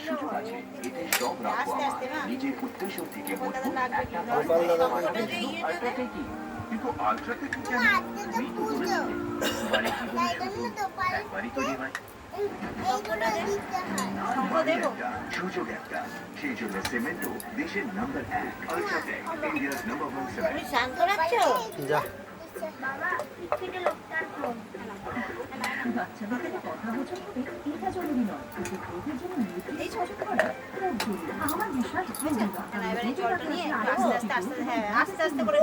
সুযোগ আছে। এতে সব রাখবো আমার নিজের উদ্দেশ্য থেকে মজবুত একটা আল্ট্রাটেকই। কিন্তু আল্ট্রাটেকই কেন? তুমি তো বলেছিলে বাড়ি জীবনে শুধু একবারই তৈরি হয়। সুযোগ একটা, সেই জন্য সিমেন্টও দেশের number 1 UltraTech, India's number 1 cement. শান্ত রাখছো যা বাচ্চাদের সাথে কথা হজম হবে এটা জরুরি নয়, কিন্তু রোগের জন্য নিউট্রিয়েন্ট হজম করা খুব জরুরি। আমার বিশ্বাস এবারে জলটা নিয়ে আস্তে আস্তে আস্তে হ্যাঁ আস্তে আস্তে করে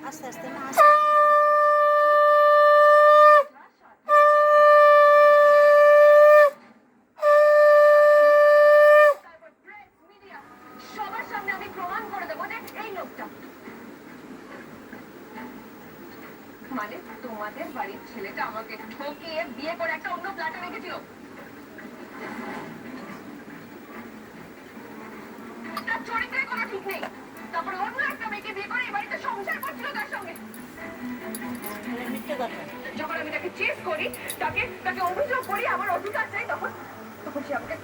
আস্তে আস্তে না সবার সামনে আমি প্রমাণ করে দেবো যে এই লোকটা মানে তোমাদের বাড়ির ছেলেটা আমাকে ঠকিয়ে বিয়ে করে একটা অন্য ফ্ল্যাটে রেখেছিল। তার চরিত্রের কোনো ঠিক নেই, তারপরে অন্য একটা মেয়েকে বিয়ে করে এই বাড়িতে সংসার করছিল তার সঙ্গে। মিথ্যে কথা যখন আমি তাকে চেস করি, তাকে তাকে অভিযোগ করি আমার অধিকার চাই, তখন তখন সে আমাকে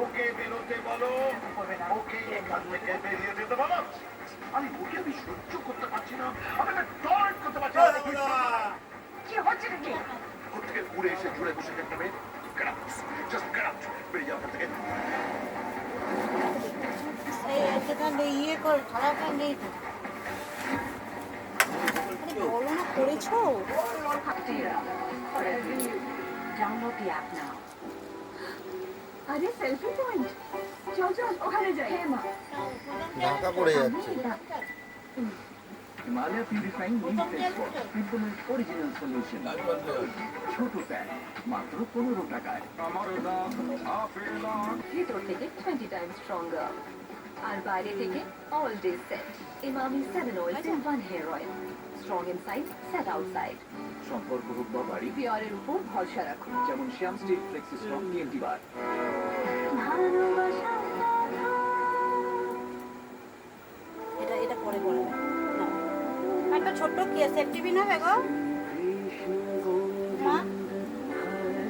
ওকে বেরোতে বলো, ওকে এখান থেকে বেরিয়ে যেতে বলো। আমি ওকে আমি সহ্য করতে পারছি না, আমি টলারেট করতে পারছি না। কি হচ্ছে কি কোথেকে উড়ে এসে জুড়ে বসে একটা মেয়ে। Get out, just get out, বেরিয়ে যাও এখান থেকে। সেখানে ইয়ে কর খারাপ নেই তো বলো না করেছো ডাউনলোড দি অ্যাপ নাও। আরে সেলফি পয়েন্ট, চল চল ওখানে যাই। হ্যাঁ মা, ঢাকা পড়ে যাচ্ছে। Himalaya Purifying Neem Face Wash, Pimple's original solution. ছোট প্যাক, মাত্র 15 টাকায়। ভিতর থেকে 20 টাইমস স্ট্রঙ্গার আর বাইরে থেকে all day set. Emami 7 oils in 1 hair oil, strong inside, set outside. সম্পর্ক হোক বা বাড়ি, পিওরের উপর ভরসা রাখুন। যেমন Shyam stick flexi strong TNT bar. এটা এটা পরে বলবে না একটা ছোট্ট কি সেফটি পিন হবে গো